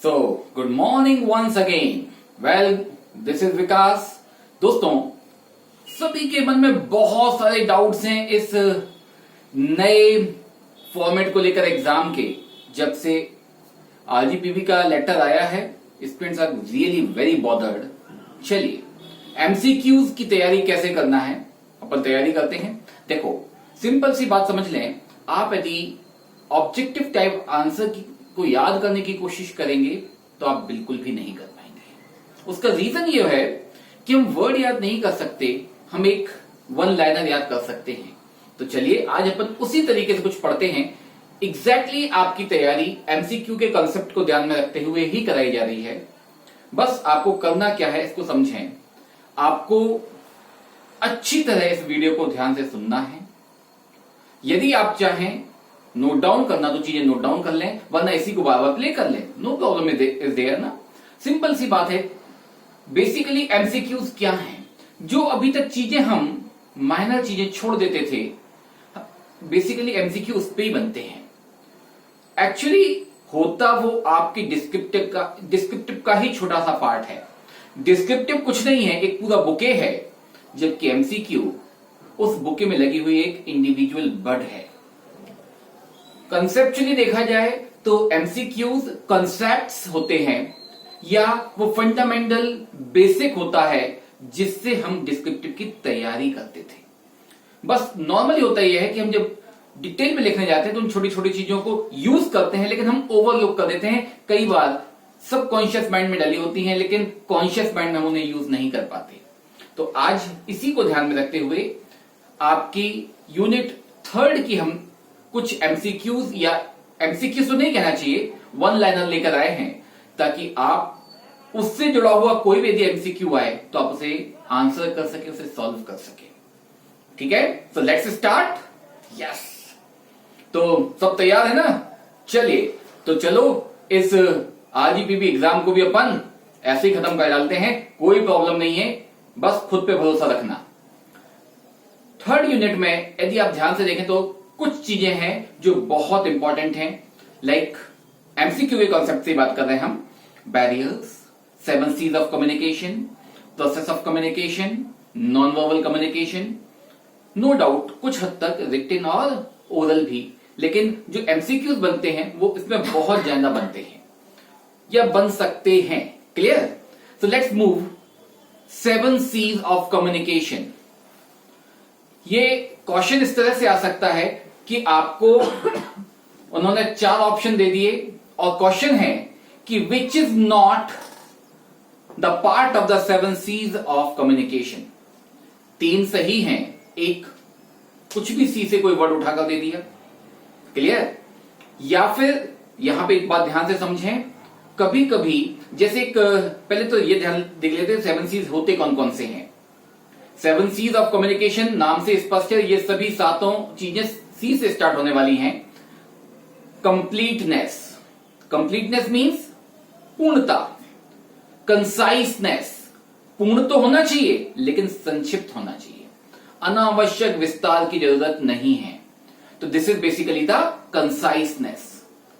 So good morning once again. Well, this is Vikas. दोस्तों, सभी के मन में बहुत सारे डाउट्स हैं इस नए फॉर्मेट को लेकर एग्जाम के। जब से आरजीपीवी का लेटर आया है, students are really very bothered. चलिए, एमसीक्यूज की तैयारी कैसे करना है अपन तैयारी करते हैं। देखो, सिंपल सी बात समझ लें, आप यदि ऑब्जेक्टिव टाइप आंसर को याद करने की कोशिश करेंगे तो आप बिल्कुल भी नहीं कर पाएंगे। उसका रीजन ये है कि हम वर्ड याद नहीं कर सकते, हम एक वन लाइनर याद कर सकते हैं। तो चलिए, आज अपन उसी तरीके से कुछ पढ़ते हैं। एग्जैक्टली आपकी तैयारी एमसीक्यू के कंसेप्ट को ध्यान में रखते हुए ही कराई जा रही है। बस आपको करना क्या है, इसको समझें। आपको अच्छी तरह इस वीडियो को ध्यान से सुनना है। यदि आप चाहें नोट डाउन करना तो चीजें नोट डाउन कर लें, वरना इसी को बार बार प्ले कर लें, नो प्रॉब्लम इज देयर ना। सिंपल सी बात है। बेसिकली एमसीक्यूज क्या हैं? जो अभी तक चीजें हम माइनर चीजें छोड़ देते थे, बेसिकली एमसीक्यू उस पे ही बनते हैं। एक्चुअली होता वो आपकी डिस्क्रिप्टिव का ही छोटा सा पार्ट है। डिस्क्रिप्टिव कुछ नहीं है, एक पूरा बुके है, जबकि एमसीक्यू उस बुके में लगी हुई एक इंडिविजुअल बर्ड है। कंसेप्चुअली देखा जाए तो एमसीक्यूज कंसेप्ट्स होते हैं या वो फंडामेंटल बेसिक होता है जिससे हम डिस्क्रिप्टिव की तैयारी करते थे। बस नॉर्मली होता यह है कि हम जब डिटेल में लिखने जाते हैं तो उन छोटी छोटी चीजों को यूज करते हैं, लेकिन हम ओवरलुक कर देते हैं। कई बार सबकॉन्शियस माइंड में डली होती हैं, लेकिन कॉन्शियस माइंड में हम उन्हें यूज नहीं कर पाते। तो आज इसी को ध्यान में रखते हुए आपकी यूनिट 3 की हम कुछ एमसीक्यूज, या एमसीक्यूज तो नहीं कहना चाहिए, वन लाइनर लेकर आए हैं, ताकि आप उससे जुड़ा हुआ कोई भी यदि एमसीक्यू आए तो आप उसे आंसर कर सके, उसे सॉल्व कर सके। ठीक है, सो लेट्स स्टार्ट। यस, तो सब तैयार है ना? चलिए, तो चलो इस आरजीपीवी एग्जाम को भी अपन ऐसे ही खत्म कर डालते हैं। कोई प्रॉब्लम नहीं है, बस खुद पे भरोसा रखना। 3rd यूनिट में यदि आप ध्यान से देखें तो कुछ चीजें हैं जो बहुत इंपॉर्टेंट हैं। लाइक एमसीक्यू के कॉन्सेप्ट से बात कर रहे हैं हम। Barriers, 7 C's of communication, process of communication, non verbal communication, no doubt कुछ हद तक रिटन और ओरल भी, लेकिन जो एमसीक्यूज बनते हैं वो इसमें बहुत ज्यादा बनते हैं या बन सकते हैं। Clear? So let's move. 7 C's of communication. ये क्वेश्चन इस तरह से आ सकता है कि आपको उन्होंने 4 ऑप्शन दे दिए और क्वेश्चन है कि which is not the part of the 7 C's of communication. 3 सही हैं, एक कुछ भी सी से कोई वर्ड उठाकर दे दिया। क्लियर? या फिर यहां पे एक बात ध्यान से समझें, कभी कभी जैसे एक पहले तो ये ध्यान देख लेते हैं 7 C's होते कौन कौन से हैं। 7 C's ऑफ कम्युनिकेशन नाम से स्पष्ट है, ये सभी 7 चीजें सी से स्टार्ट होने वाली हैं। कंप्लीटनेस, कंप्लीटनेस मींस पूर्णता। कंसाइसनेस, पूर्ण तो होना चाहिए लेकिन संक्षिप्त होना चाहिए, अनावश्यक विस्तार की जरूरत नहीं है। तो this is basically the conciseness.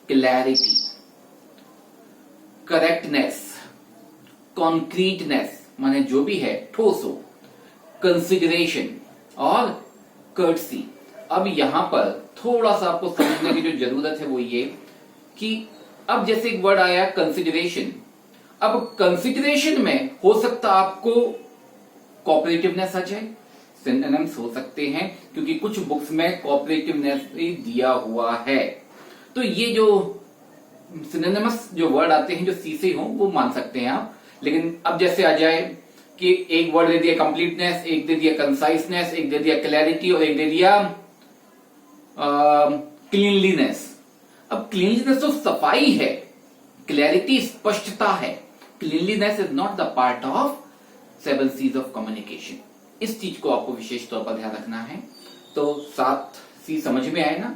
Clarity, correctness, concreteness माने जो भी है ठोस हो, कंसिडरेशन और कर्टसी। अब यहां पर थोड़ा सा आपको समझने की जो जरूरत है वो ये कि अब जैसे एक वर्ड आया कंसिडरेशन, अब कंसिडरेशन में हो सकता आपको कोऑपरेटिवनेस आ जाए, सिनोनिम्स हो सकते हैं, क्योंकि कुछ बुक्स में कोऑपरेटिवनेस भी दिया हुआ है। तो ये जो सिनोनिमस जो वर्ड आते हैं जो सी से हो वो मान सकते हैं आप। लेकिन अब जैसे आ जाए कि एक वर्ड दे दिया कंप्लीटनेस, एक दे दिया कंसाइसनेस, एक दे दिया क्लैरिटी और एक दे दिया क्लीनलीनेस। अब क्लीनलीनेस तो सफाई है, क्लैरिटी स्पष्टता है, cleanliness is not the part of 7 C's of communication. इस चीज को आपको विशेष तौर पर ध्यान रखना है। तो 7 C समझ में आए ना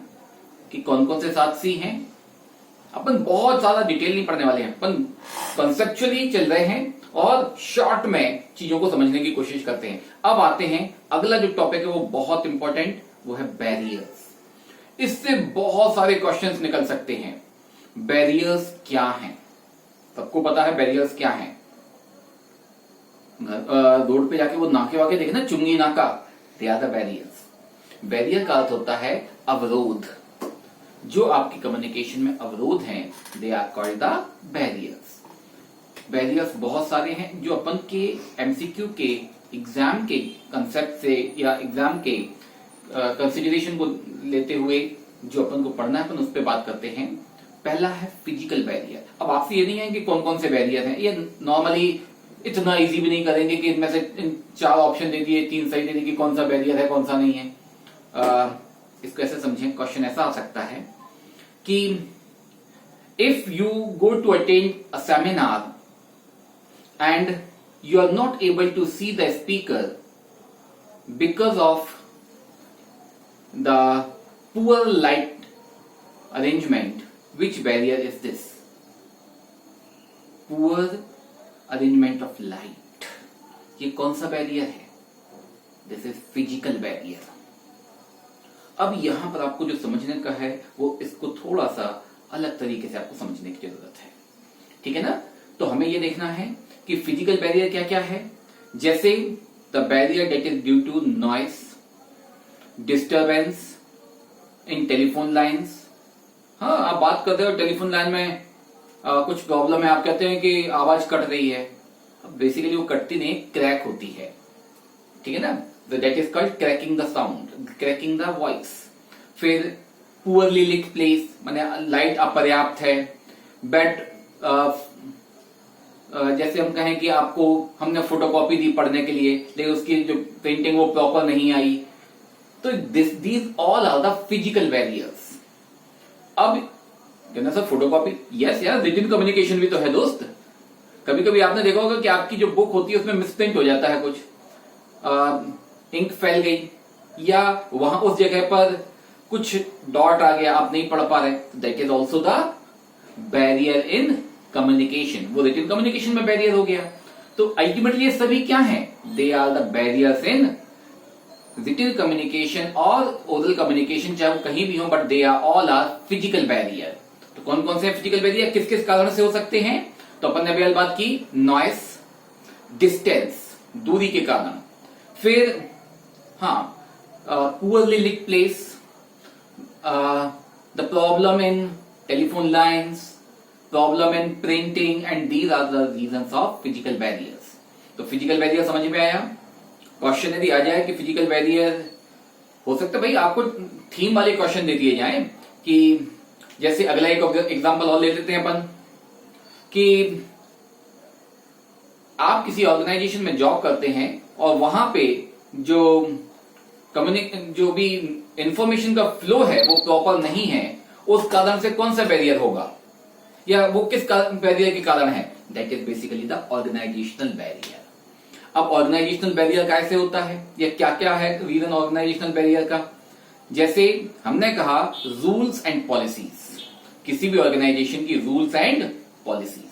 कि कौन कौन से 7 C हैं। अपन बहुत ज्यादा डिटेल नहीं पढ़ने वाले हैं, अपन कंसेप्चुअली चल रहे हैं और शॉर्ट में चीजों को समझने की कोशिश करते हैं। अब आते हैं अगला जो टॉपिक है वो बहुत इंपॉर्टेंट, वो है बैरियर्स। इससे बहुत सारे क्वेश्चंस निकल सकते हैं। बैरियर्स क्या हैं? सबको पता है बैरियर्स क्या हैं। रोड पे जाके वो नाके वाके देखे ना, चुंगी नाका, they are the barriers. Barrier का अर्थ होता है अवरोध। जो आपकी कम्युनिकेशन में अवरोध हैं, they are called the barriers. Barriers बहुत सारे हैं जो अपन के एमसीक्यू के एग्जाम के कंसेप्ट से या एग्जाम के कंसिडरेशन को लेते हुए जो अपन को पढ़ना है अपन उस पर बात करते हैं। पहला है फिजिकल बैरियर। अब आपसे ये नहीं है कि कौन कौन से बैरियर हैं, ये नॉर्मली इतना इजी भी नहीं करेंगे कि इनमें से 4 ऑप्शन दे दिए, 3 सही दे दिए कि कौन सा बैरियर है कौन सा नहीं है। इसको ऐसे समझें, क्वेश्चन ऐसा आ सकता है कि if you go to attend a seminar and you are not able to see the speaker because of the poor light arrangement, which barrier is this? Poor arrangement of light. ये कौन सा barrier है? This is physical barrier. अब यहां पर आपको जो समझने का है वो इसको थोड़ा सा अलग तरीके से आपको समझने की जरूरत है, ठीक है ना। तो हमें ये देखना है कि फिजिकल बैरियर क्या क्या है। जैसे the barrier that is due to noise, disturbance in telephone lines. हाँ, आप बात करते हो टेलीफोन लाइन में कुछ प्रॉब्लम है, आप कहते हैं कि आवाज कट रही है। बेसिकली वो कटती नहीं, क्रैक होती है, ठीक है ना। That is called cracking the sound, cracking the voice. फिर पुअरली लिट प्लेस, माने लाइट अपर्याप्त है। बेड जैसे हम कहें कि आपको हमने फोटोकॉपी दी पढ़ने के लिए लेकिन उसकी जो प्रिंटिंग वो प्रॉपर नहीं आई, तो these all are the physical barriers. अब कहना सर फोटोकॉपी, यस यार, रिटन कम्युनिकेशन भी तो है दोस्त। कभी कभी आपने देखा होगा कि आपकी जो बुक होती है उसमें मिसप्रिंट हो जाता है, कुछ इंक फैल गई या वहां उस जगह पर कुछ डॉट आ गया, आप नहीं पढ़ पा रहे, that is also the barrier in communication. वो रिटन कम्युनिकेशन में बैरियर हो गया। तो अल्टीमेटली ये सभी क्या हैं? They are the barriers in written communication और ओरल कम्युनिकेशन, चाहे वो कहीं भी हो, but they are all are physical barrier. तो कौन कौन से फिजिकल बैरियर किस किस कारण से हो सकते हैं? तो अपन ने अभी बात की नॉइस, डिस्टेंस, दूरी के कारण। फिर poorly lit place, the problem in telephone lines, problem in printing, and these are the reasons of physical barriers. तो फिजिकल बैरियर समझ में आया। क्वेश्चन यदि आ जाए कि फिजिकल बैरियर हो सकता है, भाई आपको थीम वाले क्वेश्चन दे दिए जाए कि जैसे अगला एक एग्जांपल और ले लेते हैं अपन कि आप किसी ऑर्गेनाइजेशन में जॉब करते हैं और वहां पे जो भी इंफॉर्मेशन का फ्लो है वो प्रॉपर नहीं है, उस कारण से कौन सा बैरियर होगा या वो किस बैरियर के कारण है? That is basically the organisational barrier. अब ऑर्गेनाइजेशनल बैरियर कैसे होता है या क्या क्या है रीजन ऑर्गेनाइजेशनल बैरियर का? जैसे हमने कहा रूल्स एंड पॉलिसीज, किसी भी ऑर्गेनाइजेशन की रूल्स एंड पॉलिसीज।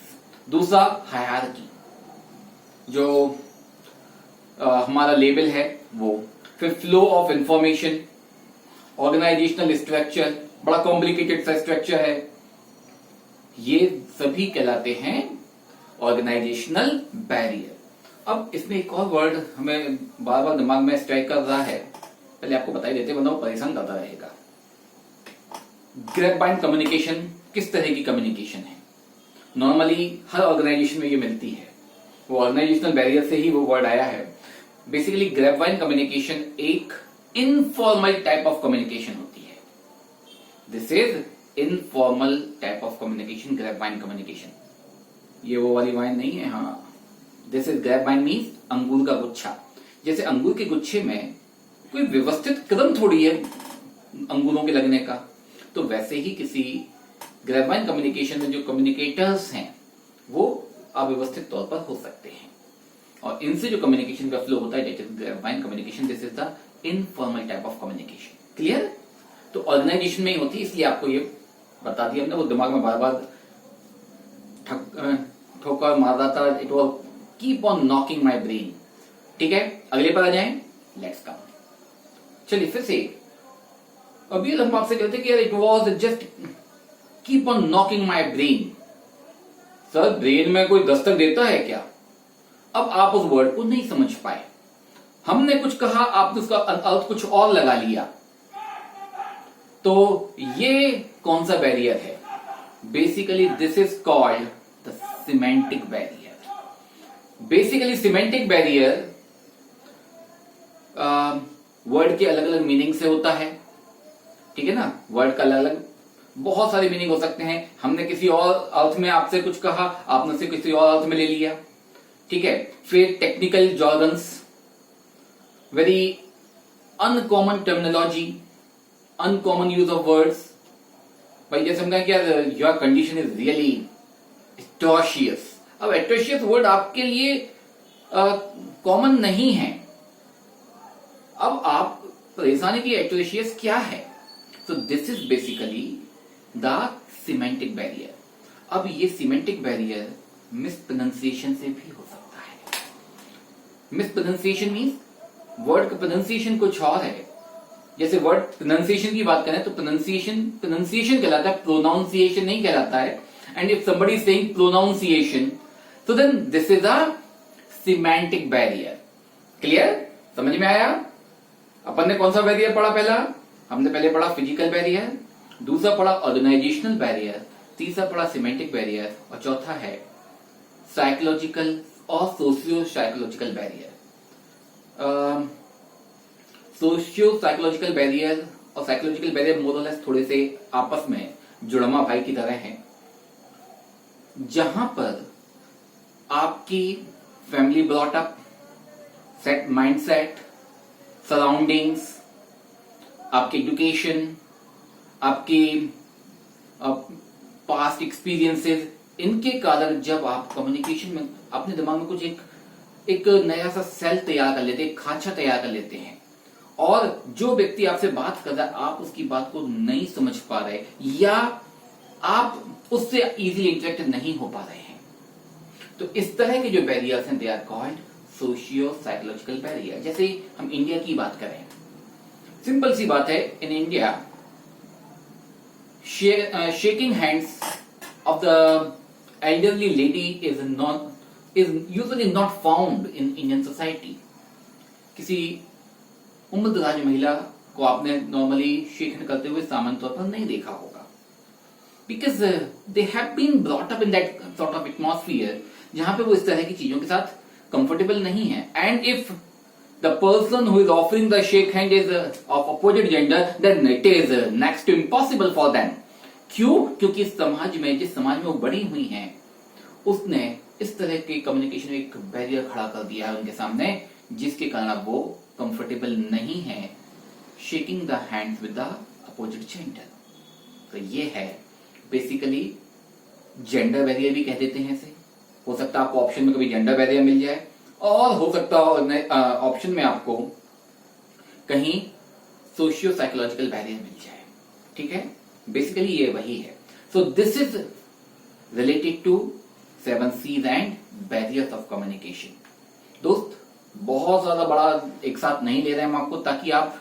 दूसरा हायरार्की, जो हमारा लेवल है वो। फिर flow of information, organisational structure, बड़ा कॉम्प्लिकेटेड सा स्ट्रक्चर है, ये सभी कहलाते हैं ऑर्गेनाइजेशनल बैरियर। अब इसमें एक और वर्ड हमें बार बार दिमाग में स्ट्राइक कर रहा है, पहले आपको बता ही देते वरना वो परेशान करता रहेगा। ग्रेपवाइन कम्युनिकेशन किस तरह की कम्युनिकेशन है? नॉर्मली हर ऑर्गेनाइजेशन में ये मिलती है, वो ऑर्गेनाइजेशनल बैरियर से ही वो वर्ड आया है। बेसिकली ग्रेपवाइन कम्युनिकेशन एक इनफॉर्मल टाइप ऑफ कम्युनिकेशन होती है। This is informal type of communication, grapevine communication. ये वो वाली वाइन नहीं है, हाँ। दिस इज ग्रेपवाइन मीन्स अंगूर का गुच्छा। जैसे अंगूर के गुच्छे में कोई व्यवस्थित क्रम थोड़ी है अंगूरों के लगने का, तो वैसे ही किसी ग्रेपवाइन कम्युनिकेशन में जो कम्युनिकेटर्स हैं वो अव्यवस्थित तौर पर हो सकते हैं और इनसे जो कम्युनिकेशन का फ्लो होता है that is grapevine communication. This is the informal type of communication. Clear? तो ऑर्गेनाइजेशन में ही होती है, इसलिए आपको ये बता दिया हमने। वो दिमाग में बार बार ठोकर मार रहा था, it was keep on knocking my brain. ठीक है, अगले पर आ जाए, लेट्स कम। चलिए फिर से अभी हम आपसे कहते कि it was just keep on knocking my brain. Sir brain में कोई दस्तक देता है क्या? अब आप उस वर्ड को नहीं समझ पाए, हमने कुछ कहा, आपने उसका अर्थ कुछ और लगा लिया। तो ये कौन सा बैरियर है? Basically this is called the semantic barrier. Basically semantic barrier word के अलग अलग मीनिंग से होता है, ठीक है ना। वर्ड का अलग अलग बहुत सारे मीनिंग हो सकते हैं। हमने किसी और अर्थ में आपसे कुछ कहा, आपने उसे किसी और अर्थ में ले लिया, ठीक है। फिर technical jargons, very uncommon terminology, uncommon use of words. भाई जैसे हम कहें क्या, your condition is really atrocious. अब एट्रोशियस वर्ड आपके लिए कॉमन नहीं है। अब आप परेशानी की एट्रोशियस क्या है? तो this is basically the semantic barrier. अब ये सिमेंटिक बैरियर मिसप्रोनाउंसिएशन से भी हो सकता है। मिसप्रोनाउंसिएशन मीन्स वर्ड का प्रोनाउंसिएशन कुछ और है। जैसे वर्ड प्रोनाउंसिएशन की बात करें तो प्रोनाउंसिएशन कहलाता है, प्रोनाउंसिएशन नहीं कहलाता है। And if somebody is saying pronunciation, तो then this is a semantic barrier. Clear? समझ में आया? अपन ने कौन सा बैरियर पढ़ा? पहला हमने पहले पढ़ा फिजिकल बैरियर, दूसरा पढ़ा ऑर्गेनाइजेशनल बैरियर, तीसरा पढ़ा सिमेंटिक बैरियर, और चौथा है साइकोलॉजिकल और socio psychological barrier. Socio psychological barrier और साइकोलॉजिकल बैरियर मोर और लेस थोड़े से आपस में जुड़वा भाई की तरह हैं, जहां पर आपकी family brought up, set mindset, surroundings, आपकी एजुकेशन, आपकी पास्ट एक्सपीरियंसेस, इनके कारण जब आप कम्युनिकेशन में अपने दिमाग में कुछ एक नया सा सेल तैयार कर लेते हैं, एक खांचा तैयार कर लेते हैं, और जो व्यक्ति आपसे बात कर रहा है आप उसकी बात को नहीं समझ पा रहे, या आप उससे इजीली इंटरेक्ट नहीं हो पा रहे हैं, तो इस तरह के जो बैरियर्स हैं they are called socio psychological barrier. जैसे हम इंडिया की बात करें, सिंपल सी बात है, in India shaking hands of the elderly lady is usually not found in Indian society. किसी उम्रदराज महिला को आपने नॉर्मली शेक हैंड करते हुए सामान्य तौर पर नहीं देखा होगा, because they have been brought up in that sort of atmosphere जहां पे वो इस तरह की चीजों के साथ कंफर्टेबल नहीं है। And if the person who is offering the shake hand is of opposite gender, then it is next to impossible for them. क्यों? क्योंकि समाज में, जिस समाज में वो बड़ी हुई हैं, उसने इस तरह के कम्युनिकेशन में एक बैरियर खड़ा कर दिया है उनके सामने, जिसके कारण वो कंफर्टेबल नहीं है shaking the hands with the opposite gender. तो ये है बेसिकली जेंडर बैरियर भी कह देते हैं इसे। हो सकता है आपको ऑप्शन में कभी जेंडर बैरियर मिल जाए, और हो सकता है ऑप्शन में आपको कहीं सोशियो साइकोलॉजिकल बैरियर मिल जाए, ठीक है। बेसिकली ये वही है। So this is related to 7 C's and barriers of communication. दोस्त बहुत ज्यादा बड़ा एक साथ नहीं ले रहे हैं हम आपको, ताकि आप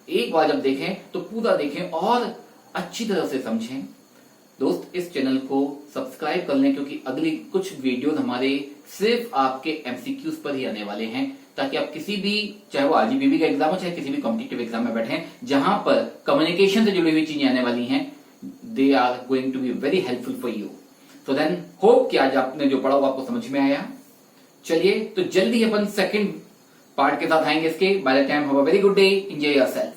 एक बार जब देखें तो पूरा देखें और अच्छी तरह से समझें। दोस्त इस चैनल को सब्सक्राइब कर लें, क्योंकि अगली कुछ वीडियोस हमारे सिर्फ आपके एमसीक्यूज पर ही आने वाले हैं, ताकि आप किसी भी, चाहे वो आरजीपीवी का एग्जाम हो, चाहे किसी भी कॉम्पिटिटिव एग्जाम में बैठे, जहां पर कम्युनिकेशन से जुड़ी हुई चीजें आने वाली हैं, they are going to be very helpful for you. So then hope कि आज आपने जो पढ़ा वो आपको समझ में आया। चलिए तो जल्दी अपन सेकंड पार्ट के साथ आएंगे इसके। By the time have a very good day, enjoy yourself.